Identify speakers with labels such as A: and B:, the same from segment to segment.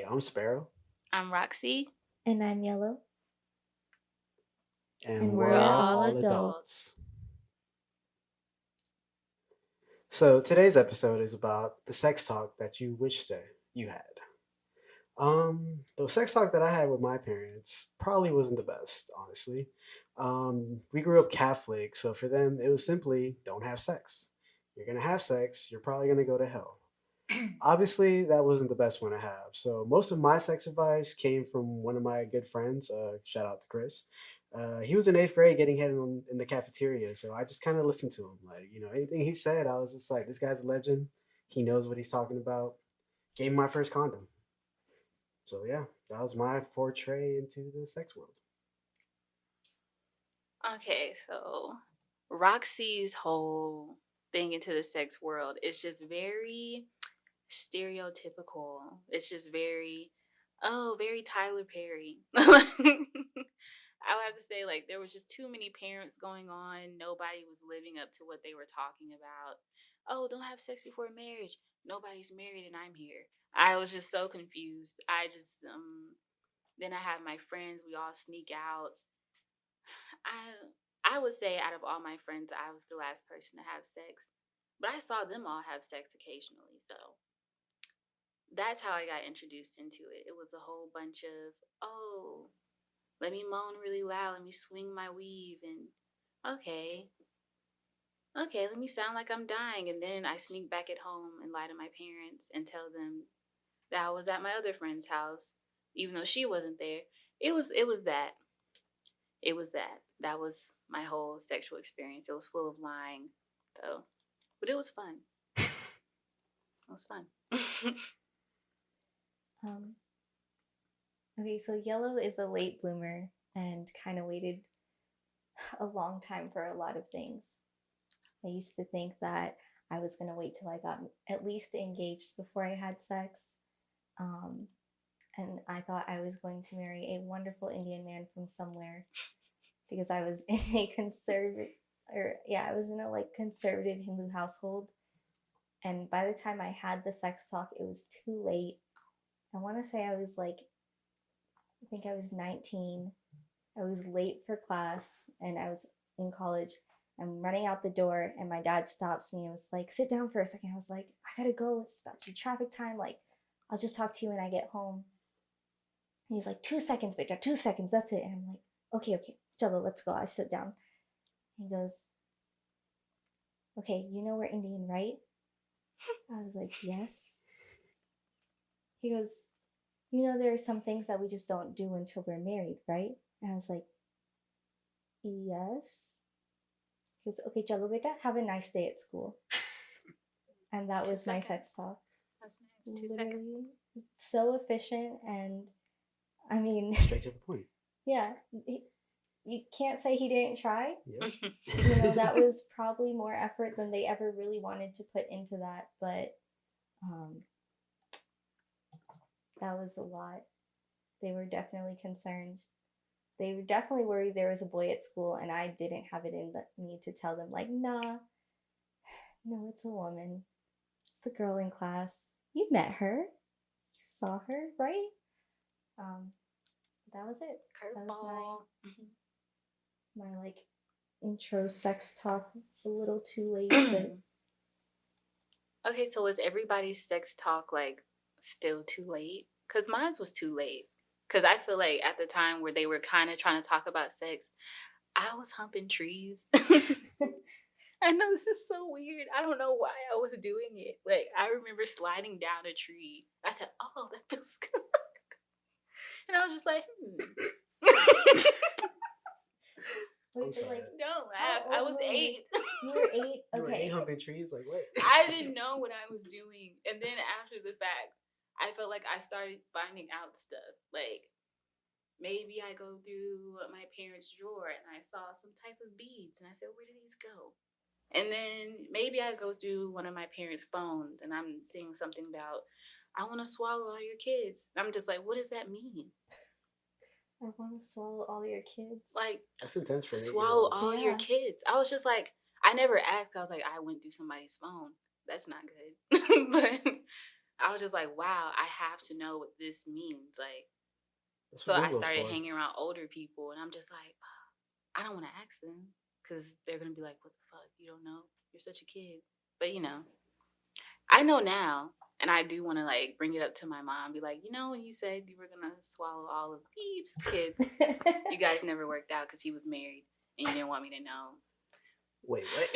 A: I'm Sparrow,
B: I'm Roxy,
C: And I'm Yellow.
A: and
C: And
B: we're
C: we're
A: we're
B: all
C: all
A: all
C: adults.
B: adults.
A: adults. So today's episode is about the sex talk that you wish that you had. The sex talk that I had with my parents probably wasn't the best, honestly. We grew up Catholic, so for them it was simply don't have sex. You're gonna have sex, you're probably gonna go to hell. Obviously, that wasn't the best one to have. So most of my sex advice came from one of my good friends. Shout out to Chris. He was in eighth grade getting head in the cafeteria, so I just kind of listened to him. Like, anything he said, I was just like, this guy's a legend. He knows what he's talking about. Gave me my first condom. So yeah, that was my foray into the sex world.
B: Okay, so Roxy's whole thing into the sex world is just very stereotypical. It's just very Tyler Perry. I would have to say, like, there was just too many parents going on. Nobody was living up to what they were talking about. Oh, don't have sex before marriage. Nobody's married and I'm here. I was just so confused. Then I have my friends. We all sneak out. I would say out of all my friends, I was the last person to have sex, but I saw them all have sex occasionally. So that's how I got introduced into it. It was a whole bunch of, oh, let me moan really loud, let me swing my weave, and okay, let me sound like I'm dying, and then I sneak back at home and lie to my parents and tell them that I was at my other friend's house, even though she wasn't there. It was that. It was that. That was my whole sexual experience. It was full of lying, though, but it was fun. It was fun.
C: Um, okay, so Yellow is a late bloomer and kind of waited a long time for a lot of things. I used to think that I was going to wait till I got at least engaged before I had sex. Um, and I thought I was going to marry a wonderful Indian man from somewhere because I was in a I was in a like conservative Hindu household. And by the time I had the sex talk, it was too late. I want to say I think I was 19. I was late for class and I was in college. I'm running out the door and my dad stops me and was like, sit down for a second. I was like, I gotta go. It's about to be traffic time. Like, I'll just talk to you when I get home. And he's like, 2 seconds, Victor, 2 seconds. That's it. And I'm like, okay, Jello, let's go. I sit down. He goes, okay, you know we're Indian, right? I was like, yes. He goes, you know there are some things that we just don't do until we're married, right? And I was like, yes. He goes, okay, Jello beta, have a nice day at school. And that was my sex talk.
B: That's nice. 2 seconds.
C: Literally so efficient, and I mean,
A: Straight to the point.
C: yeah, you can't say he didn't try.
A: Yep.
C: You know, that was probably more effort than they ever really wanted to put into that, but that was a lot. They were definitely concerned. They were definitely worried there was a boy at school, and I didn't have it in me to tell them, like, nah, no, it's a woman. It's the girl in class. You met her. You saw her, right? Um, that was it. That was my like intro sex talk. A little too late, but
B: Okay, so was everybody's sex talk like still too late? Because mine was too late. Because I feel like at the time where they were kind of trying to talk about sex, I was humping trees. I know this is so weird. I don't know why I was doing it. Like, I remember sliding down a tree. I said, oh, that feels good. And I was just like,
C: wait, but like,
B: don't laugh. I was 8.
C: You were 8?
A: You were
C: Okay.
A: 8 humping trees? Like, what?
B: I didn't know what I was doing. And then after the fact, I felt like I started finding out stuff. Like, maybe I go through my parents' drawer and I saw some type of beads. And I said, where did these go? And then maybe I go through one of my parents' phones and I'm seeing something about, I want to swallow all your kids. And I'm just like, what does that mean?
C: I want to swallow all your kids.
B: Like,
A: that's intense for me.
B: Swallow all your kids. I was just like, I never asked. I was like, I went through somebody's phone. That's not good. But I was just like, wow, I have to know what this means. Like,
A: That's
B: so
A: what
B: I
A: Google's
B: started
A: for.
B: hanging around older people, and I'm just like, I don't want to ask them because they're gonna be like, what the fuck? You don't know? You're such a kid. But I know now, and I do want to like bring it up to my mom, be like, when you said you were gonna swallow all of Peeps' kids, you guys never worked out because he was married, and you didn't want me to know.
A: Wait, what?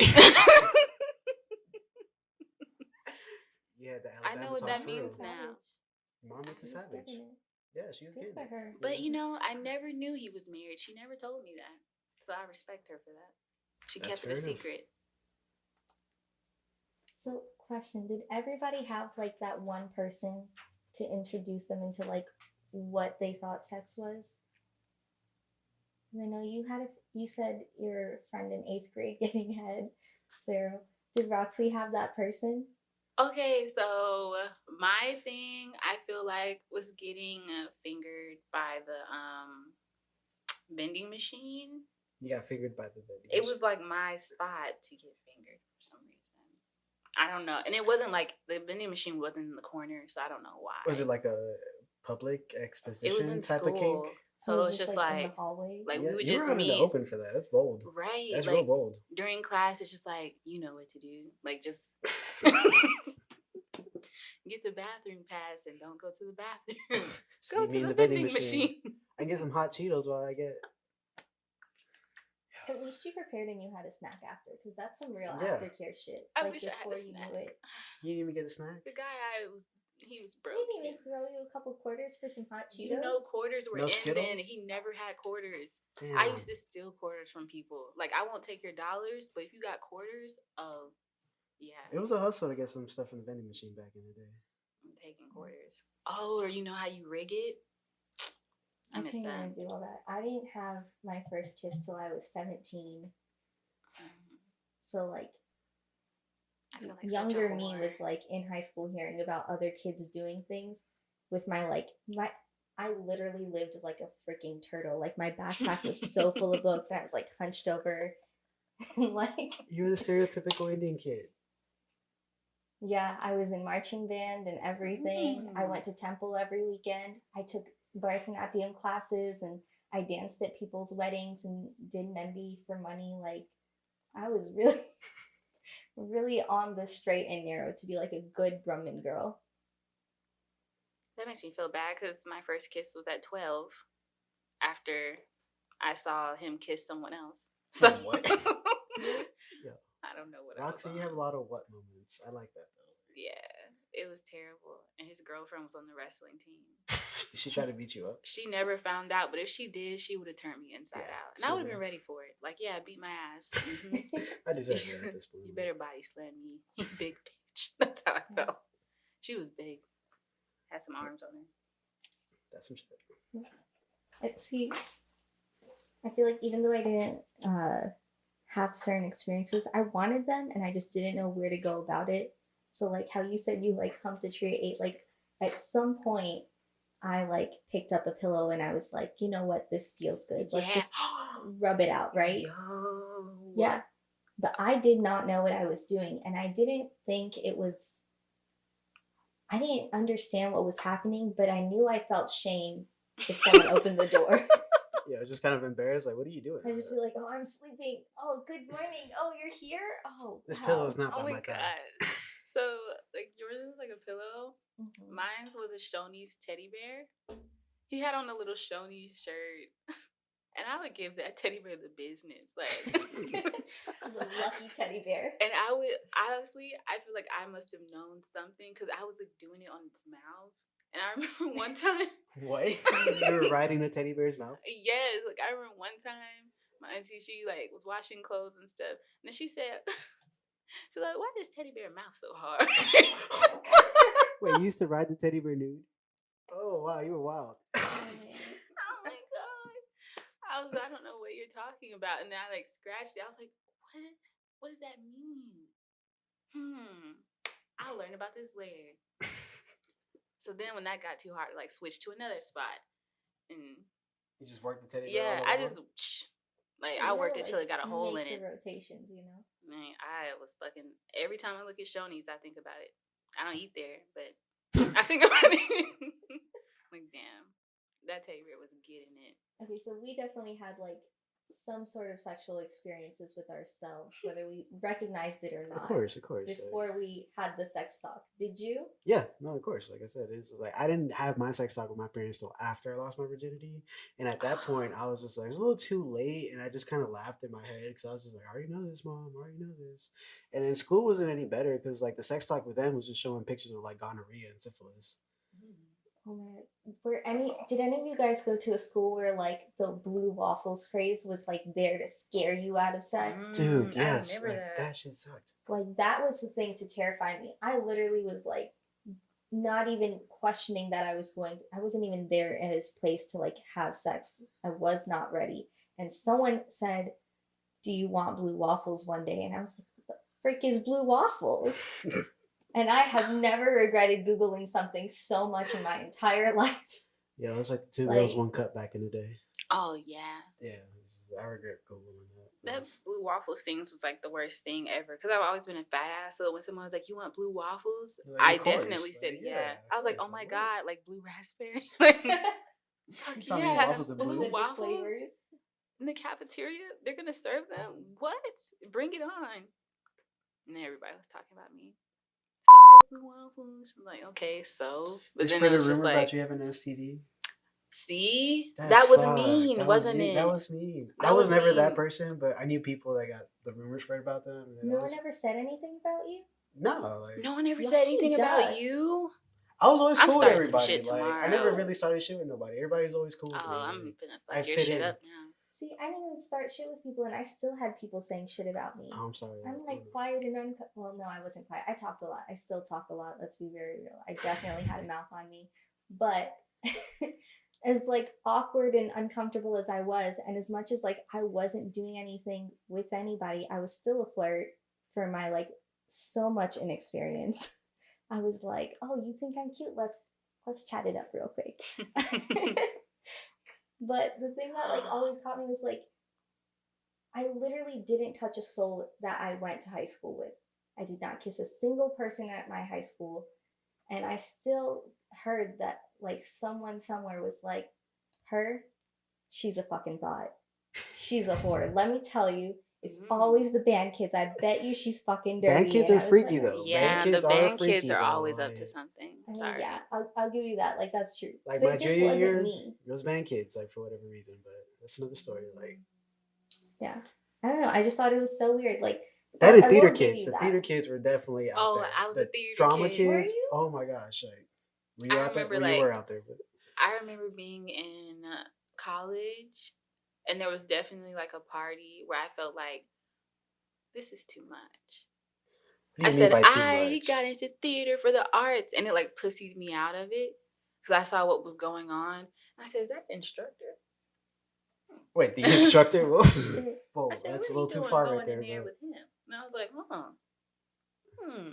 A: Yeah, the
B: I know
A: Alabama
B: what
A: talk
B: that
A: for
B: means
A: real.
B: now.
A: Mom was a
C: She's
A: savage.
C: getting it.
A: Yeah, she was
C: Good
A: getting
C: for
A: it.
C: her.
B: But I never knew he was married. She never told me that, so I respect her for that. She
A: That's
B: kept it a
A: fair enough.
B: secret.
C: So, question: did everybody have like that one person to introduce them into like what they thought sex was? And I know you said your friend in 8th grade getting head, Sparrow. Did Roxy have that person?
B: Okay, so my thing I feel like was getting fingered by the vending machine.
A: You got fingered by the vending
B: It
A: machine.
B: was like my spot to get fingered for some reason. I don't know, and it wasn't like the vending machine wasn't in the corner, so I don't know why.
A: Was it like a public
B: It was
A: exposition
B: in
A: type of kink?
B: school, so
C: It
B: it's
C: was
B: just
C: like in the
B: like
C: hallway.
B: we would
A: you
B: just
A: were out in the
B: meet.
A: open for that. That's bold.
B: Right,
A: That's
B: like
A: real bold.
B: during class, it's just like you know what to do. Like just get the bathroom pass and don't go to the bathroom.
A: So
B: Go
A: you
B: to
A: mean
B: the
A: the vending
B: vending machine.
A: I get some hot Cheetos while I get.
C: At least you prepared and you had a snack after, because that's some real
A: Yeah.
C: aftercare shit.
B: I
C: like
B: wish I had a
C: before you
B: snack.
C: knew it.
A: You didn't even get a snack.
B: The guy he was
C: He
B: broke.
C: didn't even throw you a couple quarters for some hot Cheetos.
B: You know, quarters were
A: No
B: in
A: Skittles?
B: then. He never had quarters.
A: Damn.
B: I used to steal quarters from people. Like I won't take your dollars, but if you got quarters, oh yeah,
A: It was a hustle to get some stuff in the vending machine back in the day.
B: I'm taking quarters. Oh, or you know how you rig it? I miss
C: couldn't
B: that.
C: even do all that. I didn't have my first kiss till I was 17. So like
B: I feel like
C: younger
B: such a
C: me
B: whore.
C: was like in high school hearing about other kids doing things with my I literally lived like a freaking turtle. Like my backpack was so full of books and I was like hunched over. Like
A: You were the stereotypical Indian kid.
C: yeah, I was in marching band and everything. I went to temple every weekend. I took Bharatanatyam classes and I danced at people's weddings and did Mendi for money. Like I was really really on the straight and narrow to be like a good Brahmin girl.
B: That makes me feel bad because my first kiss was at 12 after I saw him kiss someone else. So
A: What? Yeah.
B: I don't know what
A: Roxy,
B: I was
A: you
B: on.
A: have a lot of what moments. I like that though.
B: Yeah, it was terrible. And his girlfriend was on the wrestling team.
A: Did she try to beat you up?
B: She never found out, but if she did, she would have turned me inside
A: Yeah,
B: out. And I
A: she
B: would have been
A: would.
B: ready for it. Like, yeah, beat my ass. Mhm.
A: I deserve that at this point.
B: You better body slam me, you big bitch. That's how I felt. She was big. Had some arms on her.
A: That's some shit.
C: See, I feel like even though I didn't have certain experiences, I wanted them and I just didn't know where to go about it. So like how you said you like humped a tree at 8, like at some point I like picked up a pillow and I was like, you know what, this feels good. Let's
B: Yeah.
C: just rub it out, right?
B: Yo.
C: Yeah. But I did not know what I was doing and I didn't understand what was happening, but I knew I felt shame if someone opened the door.
A: Yeah, I was just kind of embarrassed. Like, what are you doing?
C: I just be like, oh, I'm sleeping. Oh, good morning. Oh, you're here. Oh,
A: This
C: wow.
A: pillow is not
B: Oh
A: by
B: my
A: my
B: god.
A: thigh.
B: So, like, yours is like a pillow.
C: Mhm.
B: Mine was a Shoney's teddy bear. He had on a little Shoney shirt. And I would give that teddy bear the business. Like,
C: It was a lucky teddy bear.
B: and I would, honestly, I feel like I must have known something because I was like doing it on its mouth. And I remember one time.
A: What? You were riding the teddy bear's mouth?
B: Yes, like I remember one time my auntie, she like was washing clothes and stuff. And then she said, she's like, why is teddy bear mouth so hard?
A: Wait, you used to ride the teddy bear nude? Oh, wow, you were wild.
B: Oh my god. I don't know what you're talking about. And then I like scratched it. I was like, what does that mean? I'll learn about this later. So then when that got too hard, I like switched to another spot. And
A: You just worked the teddy bear?
B: yeah,
A: all
B: I
A: over?
B: just I worked it till it got a hole in
C: make
B: it.
C: the rotations, you know.
B: Man, I was fucking every time I look at Shoney's, I think about it. I don't eat there, but I think about it. Like, damn, that teddy bear was getting it.
C: Okay, so we definitely had like some sort of sexual experiences with ourselves, whether we recognized it or
A: Of
C: not,
A: course, of course.
C: before we had the sex talk. Did you?
A: Yeah, no, of course. Like I said, it's like I didn't have my sex talk with my parents till after I lost my virginity, and at that point, I was just like, it's a little too late, and I just kind of laughed in my head because I was just like, I already know this, mom. I already know this. And then school wasn't any better because like the sex talk with them was just showing pictures of like gonorrhea and syphilis.
C: Oh my! Did any of you guys go to a school where like the blue waffles craze was like there to scare you out of sex?
A: Dude,
B: I
A: yes,
B: remember
A: like
B: that.
A: that shit sucked.
C: Like that was the thing to terrify me. I literally was like not even questioning that I wasn't even there in his place to like have sex. I was not ready. And someone said, "Do you want blue waffles one day?" And I was like, "What the frick is blue waffles?" And I have never regretted Googling something so much in my entire life.
A: Yeah, it was like the two girls,
C: Like,
A: one cup back in the day.
B: Oh yeah,
A: Yeah, I regret googling that.
B: that blue waffles things was like the worst thing ever. Because I've always been a fat ass. So when someone was like, "You want blue waffles?"
A: Like,
B: I
A: of course,
B: definitely said
A: like,
B: yeah.
A: of
B: I was like,
A: course,
B: "Oh my
A: like, what?
B: god, like blue raspberry." Like,
A: You saw me
B: yes,
A: waffles in blue?
B: blue
C: specific
B: waffles
C: flavors.
B: in the cafeteria. They're gonna serve them. What? Bring it on! And then everybody was talking about me. Star has blue waffles. I'm like, okay, so. But
A: They
B: then
A: spread
B: it
A: a
B: was just
A: rumor about
B: like,
A: you having an STD.
B: see,
A: That
B: that was
A: sucked.
B: mean,
A: That was
B: wasn't
A: mean.
B: it?
A: That was mean.
B: That
A: I was
B: was
A: never that
B: mean.
A: person, but I knew people that got the rumor spread about them. And
C: No one ever said anything about you?
A: no, like
B: No one ever said
C: Lucky
B: anything about
C: duck.
B: you.
A: I was always
B: I'm
A: cool with
B: starting some
A: everybody.
B: shit
A: Like I never
B: tomorrow.
A: really started shit with nobody. Everybody's always cool with me.
B: Oh, I'm
A: Like,
B: finna
A: I
B: fuck your
A: fit
B: shit
A: in.
B: up now.
C: See, I didn't even start shit with people, and I still had people saying shit about me.
A: Oh, I'm sorry.
C: I'm like quiet and well, no, I wasn't quiet. I talked a lot. I still talk a lot. Let's be very real. I definitely had a mouth on me, but as like awkward and uncomfortable as I was, and as much as like I wasn't doing anything with anybody, I was still a flirt for my like so much inexperience. I was like, "Oh, you think I'm cute? Let's chat it up real quick." But the thing that like always caught me was like I literally didn't touch a soul that I went to high school with. I did not kiss a single person at my high school. And I still heard that like someone somewhere was like, her, she's a fucking thought. She's a whore. Let me tell you, it's always the band kids. I bet you she's fucking dirty.
A: Band kids
C: And
A: are
C: I was
A: freaky
C: like,
A: though.
B: Yeah,
A: Band
B: the
A: kids are
B: band
A: freaky
B: kids are
A: though.
B: always up
A: Like,
B: to something.
C: I mean,
B: Sorry.
C: yeah, I'll give you that. Like, that's true.
A: like
C: But
A: my
C: it just
A: junior
C: wasn't
A: year,
C: me.
A: it was band kids, like for whatever reason. But that's another story. Like
C: Yeah. I don't know. I just thought it was so weird. Like,
A: that and
C: I
A: theater
C: will give
A: kids.
C: you
A: The
C: that.
A: theater kids were definitely out
B: Oh,
A: there.
B: I was
A: The
B: a theater
A: drama
B: kid.
A: kids.
C: Were you?
A: Oh my gosh! Like were you
B: I
A: out there?
B: remember,
A: Well, you were
B: like,
A: out there, but
B: I remember being in college, and there was definitely like a party where I felt like this is too much.
A: what do
B: I
A: you mean
B: said
A: by too
B: I
A: much?
B: got into theater for the arts, and it like pussied me out of it because I saw what was going on. I said, "Is that the instructor?"
A: Wait, the instructor? Whoa, whoa,
B: I said,
A: that's
B: "What
A: a
B: are
A: little
B: you
A: too
B: doing
A: far
B: going
A: right there,
B: in there
A: but
B: with him?" And I was like,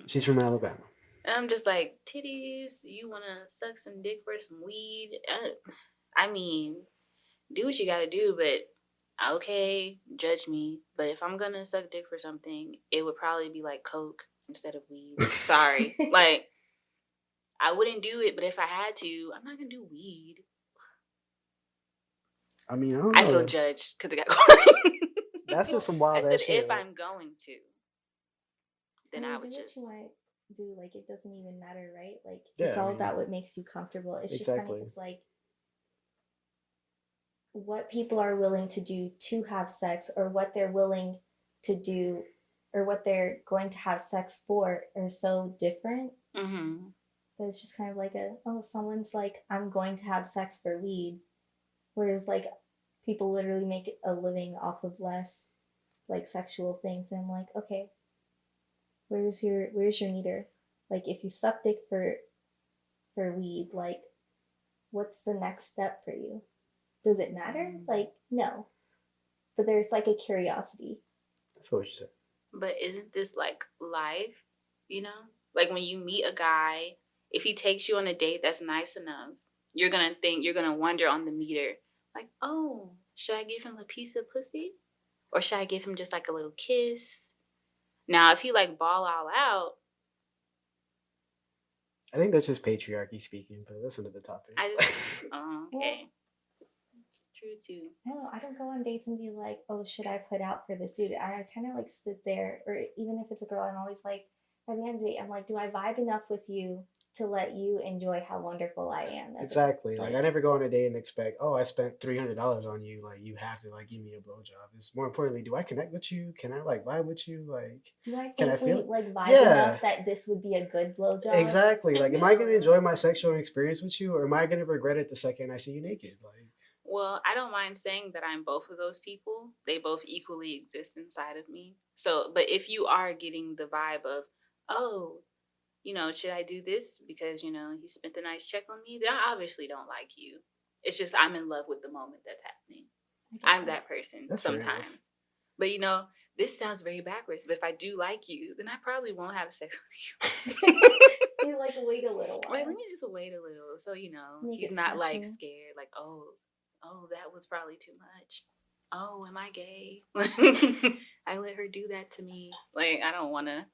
A: she's from Alabama.
B: And I'm just like, titties, you want to suck some dick for some weed? I mean, do what you got to do, but okay, judge me. But if I'm going to suck dick for something, it would probably be like coke instead of weed. Sorry. Like, I wouldn't do it, but if I had to, I'm not going to do weed.
A: I mean, I don't know.
B: I feel judged because it got caught.
A: That's just some wild
B: I said,
A: ass shit.
B: if I'm going to, then I would
C: do
B: just.
C: what you want to do. Like, it doesn't even matter, right? Like,
A: Yeah,
C: it's
A: I
C: all
A: mean,
C: about what makes you comfortable. It's just funny
A: exactly.
C: because, like, what people are willing to do to have sex or what they're willing to do or what they're going to have sex for are so different.
B: Mm-hmm.
C: But it's just kind of like someone's like, I'm going to have sex for weed. Whereas, like, people literally make a living off of less, like, sexual things. And I'm like, okay, where's your meter? Like, if you suck dick for weed, like, what's the next step for you? Does it matter? Like, no. But there's like a curiosity.
A: That's what you said.
B: But isn't this like life? You know? Like when you meet a guy, if he takes you on a date that's nice enough, you're gonna wonder on the meter, like, oh, should I give him a piece of pussy? Or should I give him just like a little kiss? Now, if he like ball all out,
A: I think that's just patriarchy speaking, but that's another topic.
B: I just, oh,
C: Well,
B: okay. True too.
C: I don't know. I don't go on dates and be like, oh, should I put out for this dude? I kind of like sit there, or even if it's a girl, I'm always like, by the end of the date, I'm like, do I vibe enough with you to let you enjoy how wonderful I am as a
A: Exactly. Like I
C: like,
A: never go on a date and expect, oh, I spent $300 on you. Like you have to like give me a blowjob. It's more importantly, do I connect with you? Can I like vibe with you? Like,
C: do I
A: can I
C: think we
A: feel?
C: like vibe
A: Yeah,
C: enough that this would be a good blowjob?
A: exactly.
B: I
A: Like, am I gonna
B: know.
A: enjoy my sexual experience with you, or am I gonna regret it the second I see you naked? Like,
B: Well, I don't mind saying that I'm both of those people. They both equally exist inside of me. So, but if you are getting the vibe of, oh, should I do this because, he spent a nice check on me, then I obviously don't like you. It's just I'm in love with the moment that's happening.
C: I get
B: I'm
C: that.
B: that person
A: that's fair enough.
B: sometimes. But, this sounds very backwards. But if I do like you, then I probably won't have sex with you.
C: You like wait a little
B: Like,
C: while.
B: let me just wait a little. So,
C: Make
B: he's
C: it
B: not like
C: special.
B: scared, like, oh, that was probably too much. Oh, am I gay? I let her do that to me. Like, I don't want to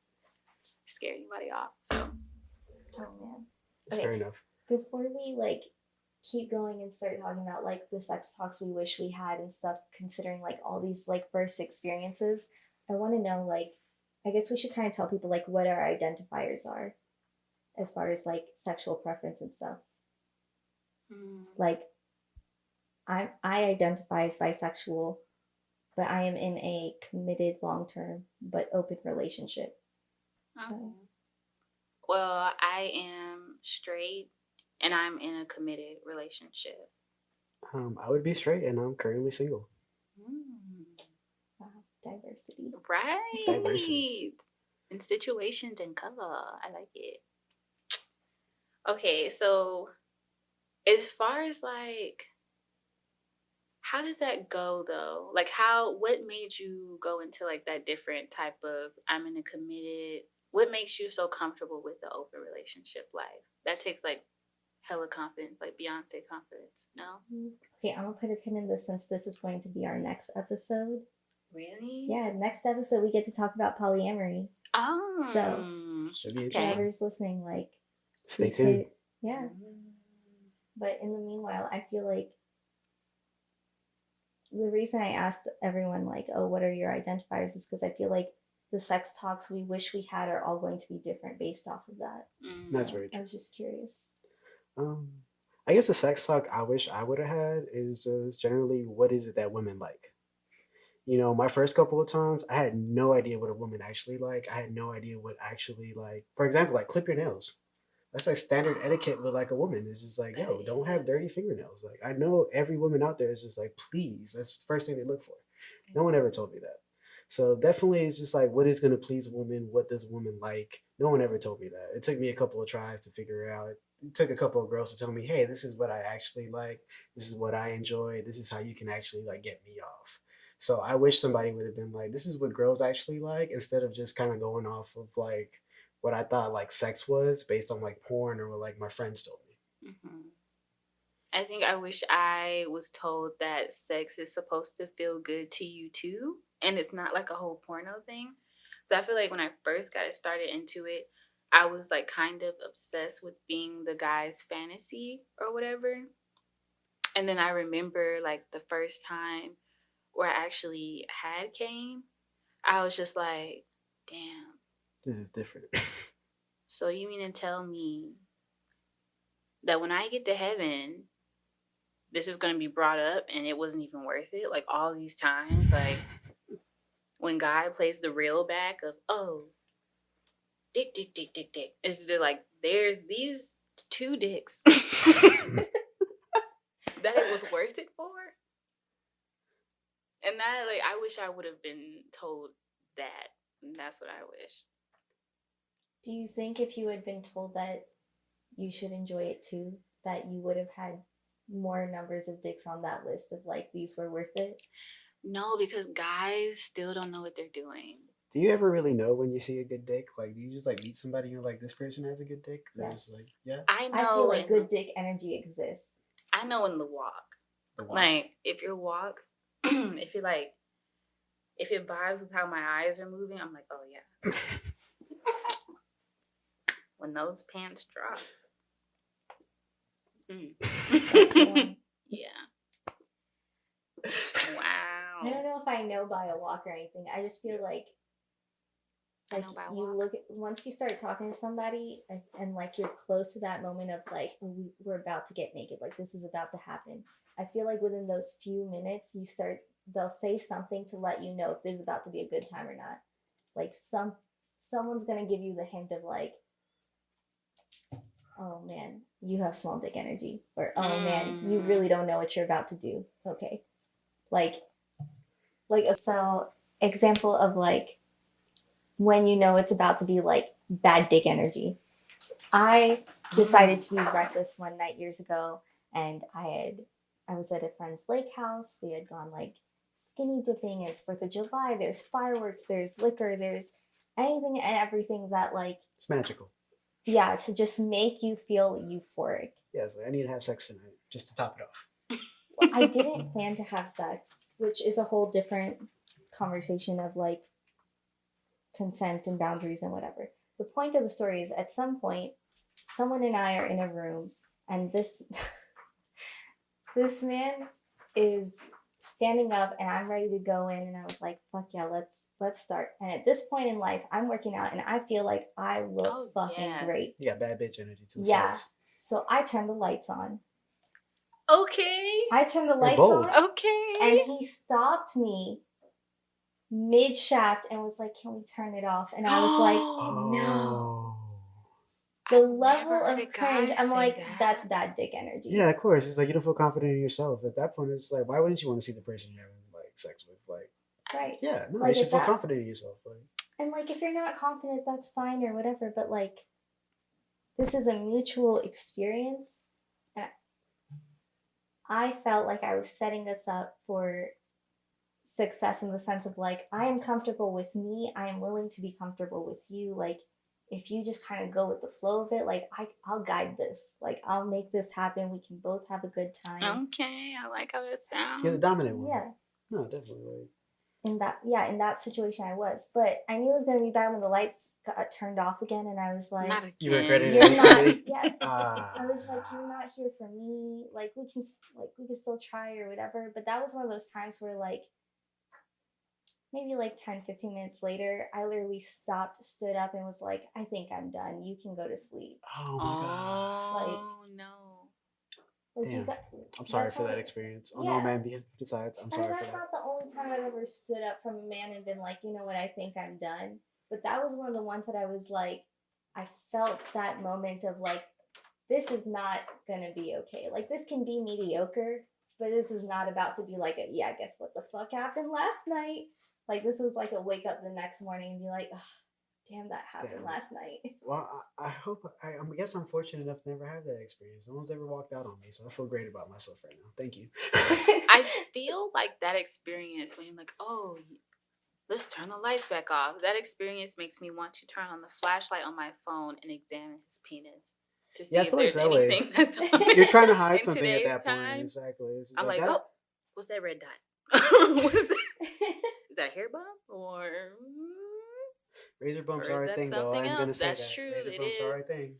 B: scare anybody off. So,
C: Oh man.
A: That's
C: Okay.
A: fair enough.
C: Before we like keep going and start talking about like the sex talks we wish we had and stuff, considering like all these like first experiences, I want to know like, I guess we should kind of tell people like what our identifiers are as far as like sexual preference and stuff. Like I identify as bisexual, but I am in a committed long term but open relationship. So
B: okay. Well, I am straight and I'm in a committed relationship.
A: I would be straight, and I'm currently single.
C: wow, diversity.
B: Right.
A: Diversity.
B: And situations and color. I like it. Okay, so as far as like, how does that go though? Like, what made you go into like that different type of, I'm in a committed, what makes you so comfortable with the open relationship life? That takes like hella confidence, like Beyonce confidence, no?
C: Okay, I'm gonna put a pin in this since this is going to be our next episode.
B: Really?
C: Yeah, next episode we get to talk about polyamory.
B: Oh.
C: So,
A: Should be
B: okay.
A: interesting.
C: whoever's listening, like,
A: Stay
C: please
A: tuned.
C: hit, yeah. But in the meanwhile, I feel like the reason I asked everyone like, oh, what are your identifiers is because I feel like the sex talks we wish we had are all going to be different based off of that.
A: That's
C: So
A: very
C: I
A: true.
C: was just curious.
A: I guess the sex talk I wish I would have had is just generally what is it that women like? My first couple of times, I had no idea what a woman actually like. I had no idea what actually like. For example, like clip your nails. That's like standard etiquette with like a woman. It's just like,
B: That
A: yo, don't have
B: is.
A: dirty fingernails. Like I know every woman out there is just like, please. That's the first thing they look for.
B: It
A: No one ever
B: is.
A: told me that. So definitely, it's just like, what is gonna please a woman? What does a woman like? No one ever told me that. It took me a couple of tries to figure it out. It took a couple of girls to tell me, hey, this is what I actually like. This is what I enjoy. This is how you can actually like get me off. So I wish somebody would have been like, this is what girls actually like, instead of just kind of going off of like what I thought like sex was based on like porn or what like my friends told me.
B: I think I wish I was told that sex is supposed to feel good to you too, and it's not like a whole porno thing. So I feel like when I first got started into it, I was like kind of obsessed with being the guy's fantasy or whatever. And then I remember like the first time where I actually had came, I was just like, damn.
A: This is different.
B: So you mean to tell me that when I get to heaven, this is going to be brought up and it wasn't even worth it? Like all these times, like when God plays the reel back of, oh, dick, dick, dick, dick, dick. It's just like, there's these two dicks that it was worth it for. And that, like, I wish I would have been told that. And that's what I wish.
C: Do you think if you had been told that you should enjoy it too, that you would have had more numbers of dicks on that list of like these were worth it?
B: No, because guys still don't know what they're doing.
A: Do you ever really know when you see a good dick? Like, do you just like meet somebody and you're like, this person has a good dick? They're just like,
C: Yes.
A: yeah.
B: I
C: I
B: know
C: feel like
B: in
C: good dick energy exists.
B: I know in the walk.
A: The walk.
B: Like if your walk, if you like, if it vibes with how my eyes are moving, I'm like, oh yeah. when those pants drop.
C: That's the one.
B: Yeah.
C: I
B: Wow.
C: don't know if I know by a walk or anything. I just feel like
B: I know by a
C: you
B: walk.
C: look at, once you start talking to somebody and like you're close to that moment of like, oh, we're about to get naked, like this is about to happen. I feel like within those few minutes they'll say something to let you know if this is about to be a good time or not. Like someone's gonna give you the hint of like, oh man, you have small dick energy, or oh man, you really don't know what you're about to do. Okay, like so example of like when you know it's about to be like bad dick energy. I decided to be reckless one night years ago, and I was at a friend's lake house. We had gone like skinny dipping. It's 4th of July. There's fireworks. There's liquor. There's anything and everything that like
A: It's magical.
C: Yeah, to just make you feel euphoric.
A: Yeah, it's like, I need to have sex tonight just to top it off.
C: I didn't plan to have sex, which is a whole different conversation of like consent and boundaries and whatever. The point of the story is at some point, someone and I are in a room, and this this man is standing up, and I'm ready to go in, and I was like, "Fuck yeah, let's start." And at this point in life, I'm working out, and I feel like I look fucking great.
A: You got bad bitch energy too.
C: Yeah. So I turned the lights on.
B: Okay.
C: I turned the lights on.
B: Okay.
C: And he stopped me mid shaft and was like, "Can we turn it off?" And I was like, "No." The level of cringe, I'm like, that's bad dick energy.
A: Yeah, of course. It's like you don't feel confident in yourself. At that point, it's like, why wouldn't you want to see the person you're having like sex with? Like,
C: right?
A: Yeah, no,
C: like,
A: you should feel confident in yourself. Like,
C: and like, if you're not confident, that's fine or whatever. But like, this is a mutual experience, and I felt like I was setting us up for success in the sense of like, I am comfortable with me. I am willing to be comfortable with you. Like, if you just kind of go with the flow of it, like I'll guide this. Like, I'll make this happen. We can both have a good time.
B: Okay, I like how it sounds.
A: You're the dominant one.
C: Yeah.
A: No, definitely.
C: In that situation I was, but I knew it was gonna be bad when the lights got turned off again, and I was like,
B: not again.
A: You regretted it.
C: I was like, you're not here for me. Like we can still try or whatever. But that was one of those times where like maybe like 10-15 minutes later, I literally stopped, stood up, and was like, I think I'm done. You can go to sleep.
A: Oh my god.
B: Like, no.
C: Like
A: damn. I'm sorry for that experience. On all man besides, I'm sorry for that.
C: That's not the only time I've ever stood up from a man and been like, you know what, I think I'm done. But that was one of the ones that I was like, I felt that moment of like, this is not gonna be okay. Like, this can be mediocre, but this is not about to be like yeah, guess what the fuck happened last night? Like, this was like a wake up the next morning and be like, oh, damn, that happened last night.
A: Well, I guess I'm fortunate enough to never have that experience. No one's ever walked out on me, so I feel great about myself right now. Thank you.
B: I feel like that experience when you're like, oh, let's turn the lights back off. That experience makes me want to turn on the flashlight on my phone and examine his penis to see if there's anything that's on
A: You're trying to hide
B: in
A: something at that
B: time.
A: point. Exactly.
B: I'm like, oh, what's that red dot? What is that? Is that a hair bump or
A: razor bumps are a thing, though. I'm gonna say
B: that's
A: that.
B: true.
A: Razor
B: it
A: bumps
B: is.
A: are a thing.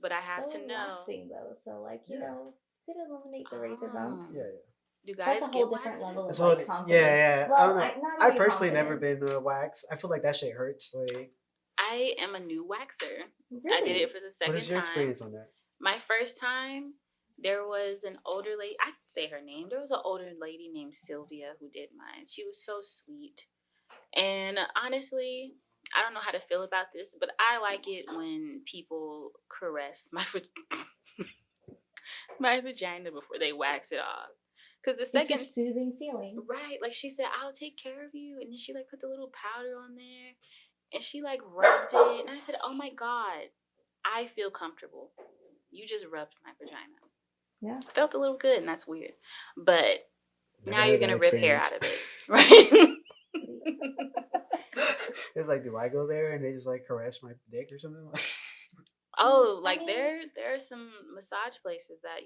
B: But I have to know.
C: Waxing though, so like you know, could eliminate the razor bumps.
A: Yeah.
B: You guys
C: that's a whole different level of
A: like
C: confidence.
A: Yeah.
C: Well,
A: I personally never been wax. I feel like that shit hurts. Like,
B: I am a new waxer.
C: Really?
B: I did it for the second time.
A: What is your experience on that?
B: My first time, there was an older lady. I can say her name. There was an older lady named Sylvia who did mine. She was so sweet. And honestly, I don't know how to feel about this, but I like it when people caress my vagina before they wax it off. Because the second,
C: it's a soothing feeling,
B: right? Like she said, "I'll take care of you," and then she like put the little powder on there, and she like rubbed it, and I said, "Oh my god, I feel comfortable. You just rubbed my vagina."
C: Yeah,
B: felt a little good, and that's weird. But now you're gonna rip hair out of it, right?
A: It's like, do I go there and they just like caress my dick or something?
B: Oh, like I mean, there are some massage places that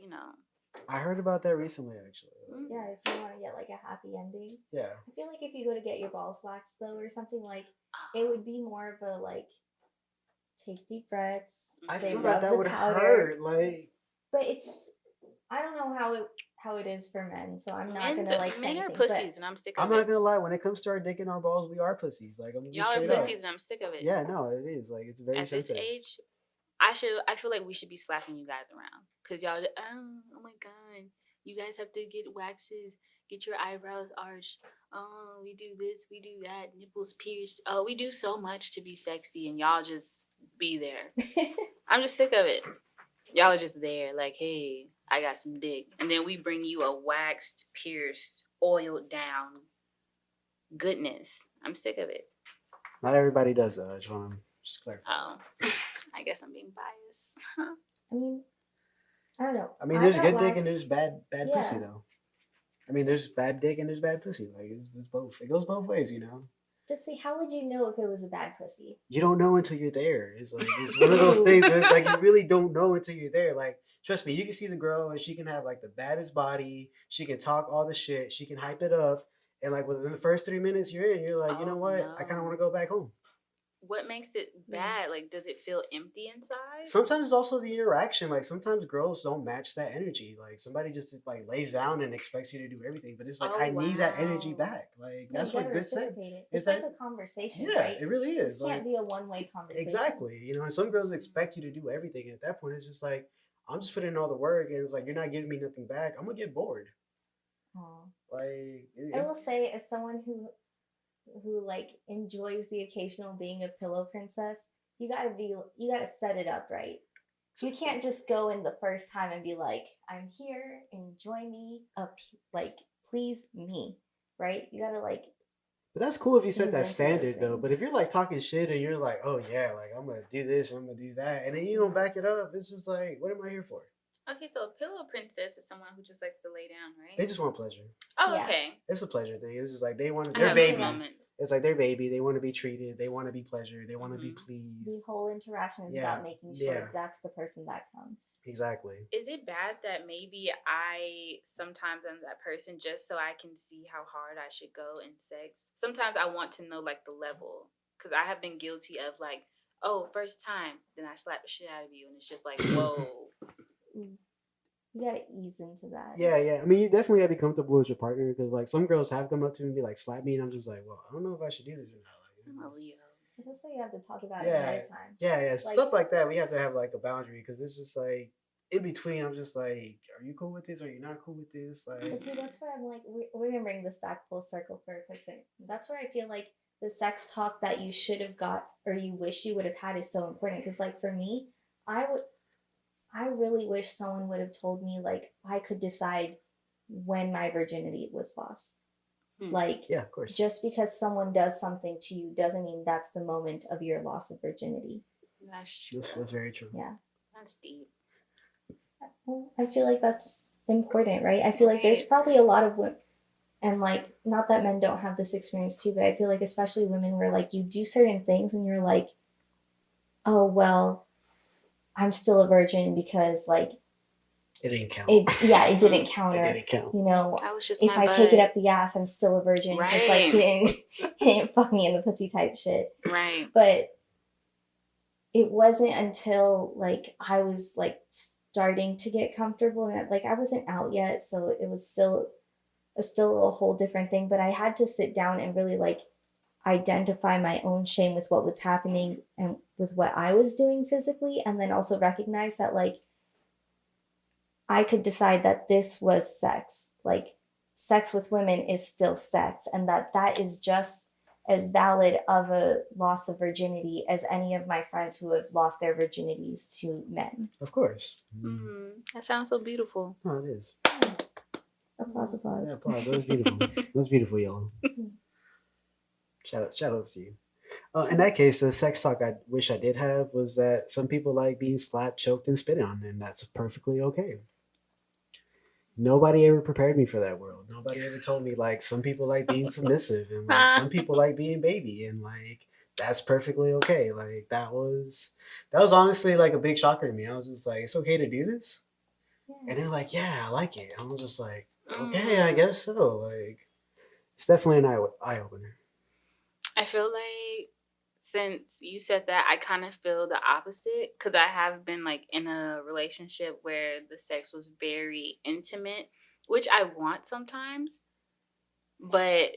A: I heard about that recently, actually.
C: Yeah, if you want to get like a happy ending.
A: Yeah.
C: I feel like if you go to get your balls waxed though or something, like it would be more of a like take deep breaths.
A: I
C: They
A: feel like
C: rub
A: that
C: the
A: would
C: powder.
A: hurt. Like,
C: But it's, I don't know how it is for men, so I'm not
B: Men,
C: gonna like say
B: men are
C: anything. But
B: pussies, and I'm sick
A: I'm
B: of
A: not
B: it.
A: gonna lie. When it comes to our dick and our balls, we are pussies. Like, I'm gonna be
B: Y'all are
A: straight up.
B: pussies, and I'm sick of it.
A: Yeah, no, it is. Like, it's very
B: At this
A: sensitive.
B: age, I feel like we should be slapping you guys around because y'all. Oh my god, you guys have to get waxes, get your eyebrows arched. Oh, we do this, we do that, nipples pierced. Oh, we do so much to be sexy, and y'all just be there. I'm just sick of it. Y'all are just there, like, hey, I got some dick, and then we bring you a waxed, pierced, oiled down goodness. I'm sick of it.
A: Not everybody does though. I just want to just clarify.
B: Oh, I guess I'm being biased.
C: I mean, I don't know.
A: I mean, there's
C: got
A: good dick and there's
C: waxed.
A: bad pussy
C: Yeah.
A: though. I mean, there's bad dick and there's bad pussy. Like, it's both. It goes both ways, you know.
C: But see, how would you know if it was a bad pussy?
A: You don't know until you're there. It's like it's one of those things where it's like you really don't know until you're there. Like, trust me, you can see the girl and she can have like the baddest body. She can talk all the shit. She can hype it up. And like within the first 3 minutes you're in, you're like, you know
B: Oh,
A: what? I kind of
B: no.
A: want to go back home.
B: What makes it bad? Like, does it feel empty inside?
A: Sometimes it's also the interaction. Like sometimes girls don't match that energy. Like somebody just like lays down and expects you to do everything, but it's like
B: Oh,
A: I need that energy
B: wow.
A: back. Like
C: Yeah,
A: that's
C: you
A: what
C: gotta
A: good sex.
C: reciprocate it.
A: Is
C: It's like
A: that
C: a conversation,
A: yeah,
C: right?
A: it really is.
C: This can't
A: Like
C: be a one-way conversation.
A: exactly. You know, and some girls expect you to do everything. And at that point, it's just like I'm just putting in all the work, and it's like you're not giving me nothing back. I'm gonna get bored.
C: Aw.
A: Like
C: I will say, as someone who like enjoys the occasional being a pillow princess, you gotta set it up right. You can't just go in the first time and be like, I'm here, enjoy me, like please me, right? You gotta like
A: but that's cool if you set
C: ease
A: that
C: into those
A: standard though. But
C: things.
A: if you're like talking shit and you're like, oh yeah, like I'm gonna do this, I'm gonna do that, and then you don't back it up, it's just like, what am I here for?
B: Okay, so a pillow princess is someone who just likes to lay down, right?
A: They just want pleasure.
B: Oh,
C: Yeah.
B: okay.
A: It's a pleasure thing. It's just like they want
B: I
A: their
B: have those
A: baby.
B: moments.
A: It's like their baby. They want to be treated. They want to be pleasured. They want to be
B: Mhm.
A: pleased.
C: The whole interaction is
A: Yeah,
C: about making sure
A: yeah.
C: that's the person that counts.
A: Exactly.
B: Is it bad that maybe I sometimes am that person just so I can see how hard I should go in sex? Sometimes I want to know like the level because I have been guilty of like, oh, first time, then I slap the shit out of you, and it's just like, whoa.
C: You gotta ease into that.
A: Yeah, yeah. I mean, you definitely gotta be comfortable with your partner because, like, some girls have come up to me and be like, "Slap me," and I'm just like, "Well, I don't know if I should do this or not." Like,
B: I'm a
A: it's just-
B: Leo.
C: But that's why you have to talk about it
A: yeah,
C: ahead of time.
A: yeah.
C: Like-
A: Stuff like that. We have to have like a boundary because it's just like in between. I'm just like, "Are you cool with this? Are you not cool with this?" Like,
C: But see, that's where I'm like, we're gonna bring this back full circle for a quick second. That's where I feel like the sex talk that you should have got or you wish you would have had is so important. Because, like, for me, I really wish someone would have told me like I could decide when my virginity was lost. Like,
A: yeah, of course.
C: just because someone does something to you doesn't mean that's the moment of your loss of virginity.
B: That's true.
A: That's very true.
C: Yeah.
B: That's deep.
C: Well, I feel like that's important, right? I feel like there's probably a lot of women, and like, not that men don't have this experience too, but I feel like especially women where like you do certain things and you're like, oh, well, I'm still a virgin because like
A: It didn't count.
C: it didn't count.
A: It
C: Or,
A: didn't count.
C: you know,
B: That was just
C: if
B: my
C: I take it
B: butt.
C: up the ass, I'm still a virgin. It's like
B: Right.
C: he didn't fuck me in the pussy type shit.
B: Right.
C: But it wasn't until like I was like starting to get comfortable and like I wasn't out yet, so it was still a whole different thing. But I had to sit down and really like identify my own shame with what was happening and with what I was doing physically, and then also recognize that like I could decide that this was sex. Like, sex with women is still sex, and that is just as valid of a loss of virginity as any of my friends who have lost their virginities to men.
A: Of course.
B: That sounds so beautiful.
A: Oh, it is.
C: Applause, applause.
A: Yeah, applause. That was beautiful. That was beautiful, Yellow. Shout out to you. In that case, the sex talk I wish I did have was that some people like being slapped, choked, and spit on, and that's perfectly okay. Nobody ever prepared me for that world. Nobody ever told me like some people like being submissive and like some people like being baby and like that's perfectly okay. Like that was honestly like a big shocker to me. I was just like, it's okay to do this, and they're like, yeah, I like it. I was just like, okay, I guess so. Like it's definitely an eye opener.
B: I feel like since you said that, I kind of feel the opposite because I have been like in a relationship where the sex was very intimate, which I want sometimes, but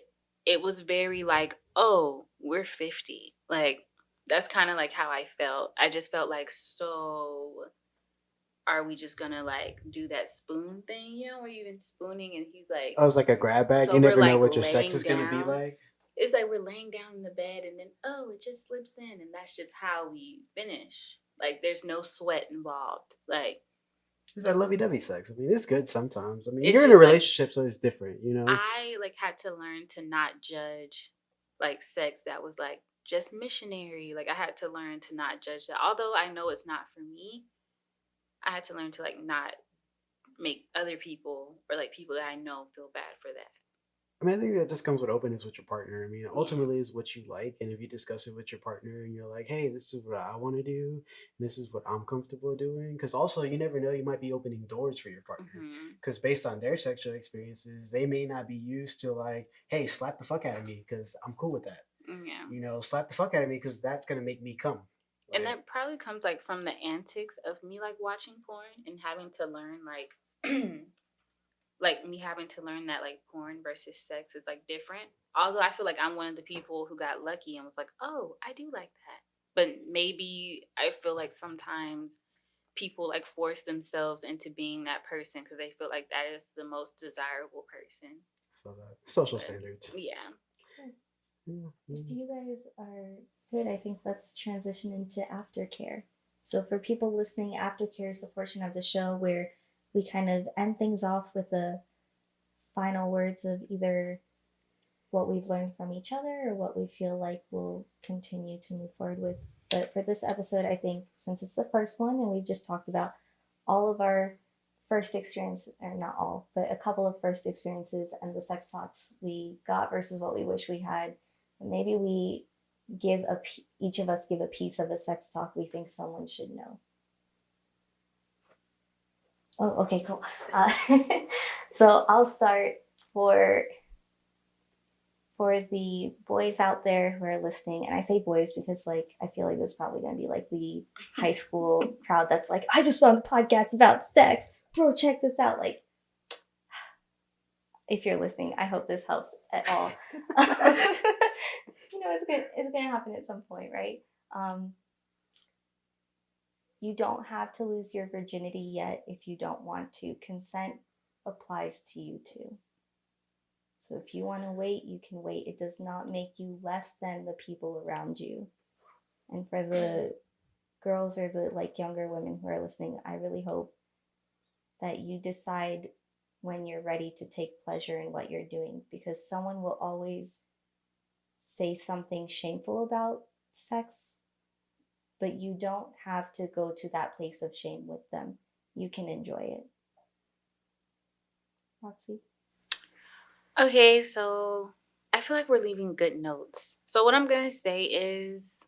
B: it was very like, oh, we're 50. Like, that's kind of like how I felt. I just felt like, so are we just gonna like do that spoon thing, where you've been spooning and he's like,
A: I was like a grab bag.
B: so
A: You
B: we're
A: never know
B: like
A: what your sex
B: laying
A: is gonna be
B: down.
A: like.
B: It's like we're laying down in the bed and then, oh, it just slips in and that's just how we finish. Like, there's no sweat involved. Like,
A: It's that lovey-dovey sex. I mean, it's good sometimes. I mean,
B: it's
A: you're in a
B: just like
A: relationship, so it's different, you know.
B: I like had to learn to not judge like sex that was like just missionary. Like, I had to learn to not judge that. Although I know it's not for me, I had to learn to like not make other people or like people that I know feel bad for that.
A: I mean, I think that just comes with openness with your partner. I mean,
B: Yeah.
A: ultimately, is what you like, and if you discuss it with your partner, and you're like, "Hey, this is what I want to do, and this is what I'm comfortable doing," because also you never know, you might be opening doors for your partner,
B: Hmm.
A: because based on their sexual experiences, they may not be used to like, "Hey, slap the fuck out of me," because I'm cool with that.
B: Yeah.
A: You know, slap the fuck out of me because that's gonna make me come.
B: And
A: Like,
B: that probably comes like from the antics of me like watching porn and having to learn like like me having to learn that like porn versus sex is like different. Although I feel like I'm one of the people who got lucky and was like, oh, I do like that. But maybe I feel like sometimes people like force themselves into being that person because they feel like that is the most desirable person.
A: so that social
B: But
A: standards.
B: yeah.
C: Sure.
A: Yeah,
C: If
A: yeah.
C: you guys are good, I think let's transition into aftercare. So, for people listening, aftercare is the portion of the show where we kind of end things off with the final words of either what we've learned from each other or what we feel like we'll continue to move forward with. But for this episode, I think since it's the first one and we've just talked about all of our first experience, or not all, but a couple of first experiences and the sex talks we got versus what we wish we had, maybe we give each of us give a piece of a sex talk we think someone should know. Oh, okay, cool. So I'll start for the boys out there who are listening, and I say boys because like I feel like there's probably gonna be like the high school crowd that's like, I just found a podcast about sex, bro, check this out. Like, if you're listening, I hope this helps at all. It's gonna happen at some point, right? Um, you don't have to lose your virginity yet if you don't want to. Consent applies to you too. So if you want to wait, you can wait. It does not make you less than the people around you. And for the girls or the like younger women who are listening, I really hope that you decide when you're ready to take pleasure in what you're doing, because someone will always say something shameful about sex, but you don't have to go to that place of shame with them. You can enjoy it. Roxy?
B: Okay, so I feel like we're leaving good notes. So what I'm gonna say is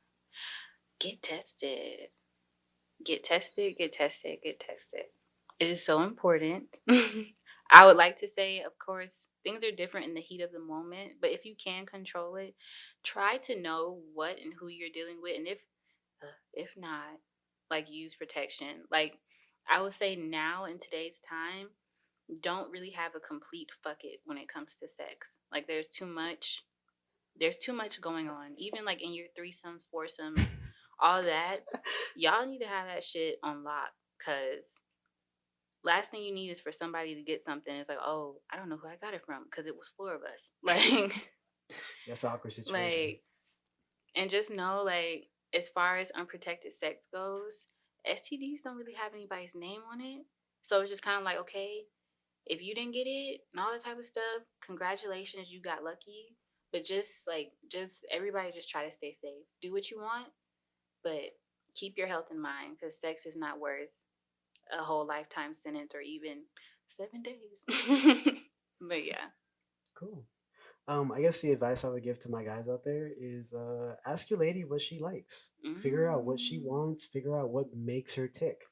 B: get tested. Get tested, get tested, get tested. It is so important. I would like to say, of course, things are different in the heat of the moment, but if you can control it, try to know what and who you're dealing with, and if not, like use protection. Like I would say now in today's time, don't really have a complete fuck it when it comes to sex. Like there's too much going on. Even like in your threesomes, foursomes, all that, y'all need to have that shit on lock. Cause last thing you need is for somebody to get something. It's like, oh, I don't know who I got it from because it was four of us. Like,
A: That's an awkward situation.
B: like, and just know, like, as far as unprotected sex goes, STDs don't really have anybody's name on it. So it's just kind of like, okay, if you didn't get it and all that type of stuff, congratulations, you got lucky. But just everybody just try to stay safe. Do what you want, but keep your health in mind because sex is not worth a whole lifetime sentence or even 7 days. But yeah.
A: Cool. I guess the advice I would give to my guys out there is ask your lady what she likes. Figure out what she
B: Mm,
A: wants, figure out what makes her tick.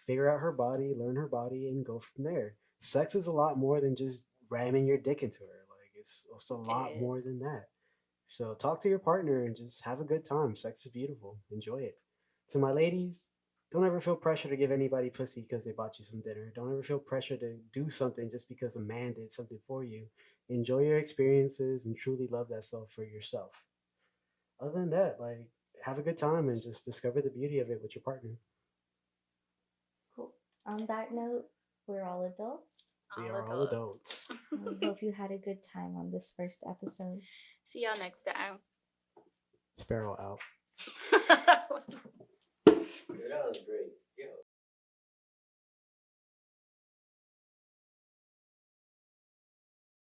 A: Figure out her body, learn her body, and go from there. Sex is a lot more than just ramming your dick into her. Like it's a
B: it
A: lot more
B: is.
A: than that. So talk to your partner and just have a good time. Sex is beautiful. Enjoy it. To my ladies, don't ever feel pressure to give anybody pussy because they bought you some dinner. Don't ever feel pressure to do something just because a man did something for you. Enjoy your experiences and truly love that stuff for yourself. Other than that, like, have a good time and just discover the beauty of it with your partner.
C: Cool. On that note, we're all adults.
A: We
B: All
A: are all
B: adults.
A: adults.
C: We hope you had a good time on this first episode.
B: See y'all next time.
A: Sparrow out.